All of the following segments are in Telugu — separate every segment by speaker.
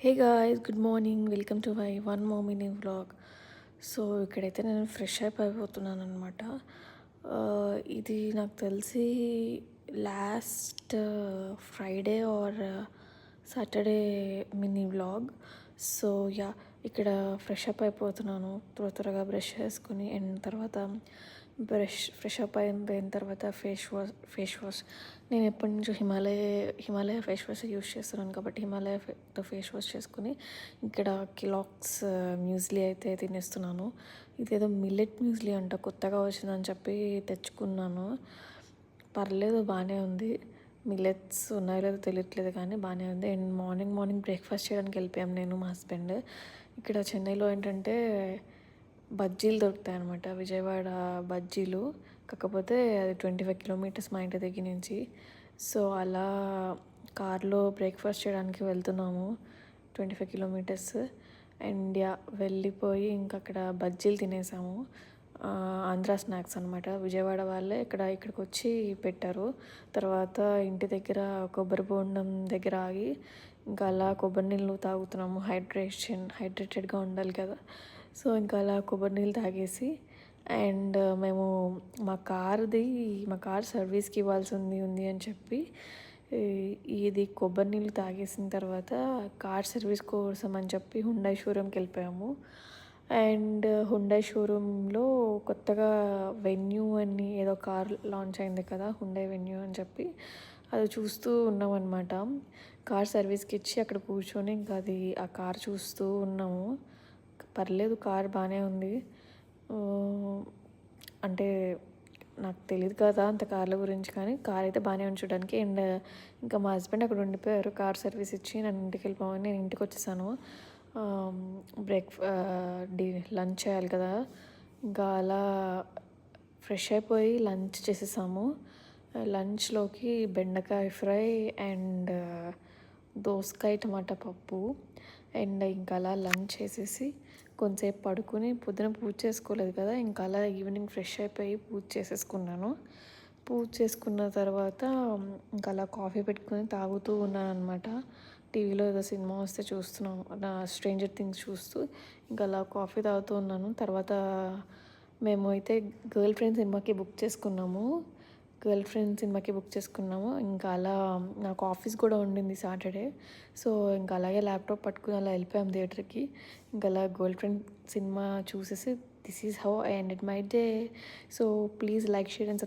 Speaker 1: Hey guys, good morning. Welcome to my one more mini vlog. So ఇక్కడైతే నేను ఫ్రెష్ అప్ అయిపోతున్నాను అనమాట. ఇది నాకు తెలిసి last Friday or Saturday mini vlog. So yeah, ఇక్కడ ఫ్రెష్ అప్ అయిపోతున్నాను. త్వరగా బ్రష్ చేసుకుని అండ్ తర్వాత ఫ్రెష్ అప్ అయిన తర్వాత ఫేస్ వాష్ నేను ఎప్పటి నుంచో హిమాలయ ఫేస్ వాష్ యూస్ చేస్తున్నాను కాబట్టి హిమాలయతో ఫేస్ వాష్ చేసుకుని ఇక్కడ కిలాక్స్ మ్యూస్లీ అయితే తినేస్తున్నాను. ఇదేదో మిల్లెట్ మ్యూస్లీ అంట, కొత్తగా వచ్చిందని చెప్పి తెచ్చుకున్నాను. పర్లేదు, బాగానే ఉంది. మిల్లెట్స్ ఉన్నాయో లేదో తెలియట్లేదు కానీ బాగానే ఉంది. అండ్ మార్నింగ్ బ్రేక్ఫాస్ట్ చేయడానికి వెళ్ళిపోయాం నేను మా హస్బెండ్. ఇక్కడ చెన్నైలో ఏంటంటే బజ్జీలు దొరుకుతాయి అనమాట, విజయవాడ బజ్జీలు. కాకపోతే అది 25 కిలోమీటర్స్ మా ఇంటి దగ్గర నుంచి. సో అలా కార్లో బ్రేక్ఫాస్ట్ చేయడానికి వెళ్తున్నాము 25 కిలోమీటర్స్. అండ్ యా, వెళ్ళిపోయి ఇంకా అక్కడ బజ్జీలు తినేసాము. ఆంధ్ర స్నాక్స్ అనమాట, విజయవాడ వాళ్ళే ఇక్కడికి వచ్చి పెట్టారు. తర్వాత ఇంటి దగ్గర కొబ్బరి బోండం దగ్గర ఆగి ఇంకా అలా కొబ్బరి నీళ్ళు తాగుతున్నాము. హైడ్రేటెడ్గా ఉండాలి కదా. సో ఇంకా అలా కొబ్బరి నీళ్ళు తాగేసి అండ్ మేము మా కార్ సర్వీస్కి ఇవ్వాల్సి ఉంది అని చెప్పి ఇది కొబ్బరి నీళ్ళు తాగేసిన తర్వాత కార్ సర్వీస్ కోసం అని చెప్పి హుండాయ్ షోరూమ్కి వెళ్ళిపోయాము. అండ్ హుండాయ్ షోరూంలో కొత్తగా వెన్యూ అని ఏదో కార్ లాంచ్ అయింది కదా, హుండాయ్ వెన్యూ అని చెప్పి అది చూస్తూ ఉన్నామన్నమాట. కార్ సర్వీస్కి ఇచ్చి అక్కడ కూర్చొని ఇంకా ఆ కార్ చూస్తూ ఉన్నాము. పర్లేదు, కార్ బాగానే ఉంది. అంటే నాకు తెలియదు కదా అంత కార్ల గురించి, కానీ కార్ అయితే బాగానే ఉంది చూడడానికి. అండ్ ఇంకా మా హస్బెండ్ అక్కడ ఉండిపోయారు కార్ సర్వీస్ ఇచ్చి. నన్ను ఇంటికి వెళ్ళిపోమని నేను ఇంటికి వచ్చేసాను. లంచ్ చేయాలి కదా. ఇంకా అలా ఫ్రెష్ అయిపోయి లంచ్ చేసేసాము. లంచ్లోకి బెండకాయ ఫ్రై అండ్ దోసకాయ టమాటా పప్పు. అండ్ ఇంకా అలా లంచ్ చేసేసి కొంతసేపు పడుకుని, పొద్దున పూజ చేసుకోలేదు కదా, ఇంకా అలా ఈవినింగ్ ఫ్రెష్ అయిపోయి పూజ చేసేసుకున్నాను. పూజ చేసుకున్న తర్వాత ఇంకా అలా కాఫీ పెట్టుకుని తాగుతూ ఉన్నాను అనమాట. టీవీలో ఏదో సినిమా వస్తే చూస్తున్నాను, నా స్ట్రేంజర్ థింగ్స్ చూస్తూ ఇంకా అలా కాఫీ తాగుతూ ఉన్నాను. తర్వాత మేము అయితే గర్ల్ ఫ్రెండ్ సినిమాకి బుక్ చేసుకున్నాము. ఇంకా అలా నాకు ఆఫీస్ కూడా ఉండింది సాటర్డే. సో ఇంకా అలాగే ల్యాప్టాప్ పట్టుకుని అలా వెళ్ళిపోయాం థియేటర్కి. ఇంకా అలా గర్ల్ ఫ్రెండ్ సినిమా చూసేసి this is how I ended my day. So please like, share and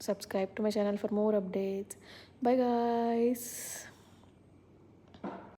Speaker 1: subscribe to my channel for more updates. Bye guys.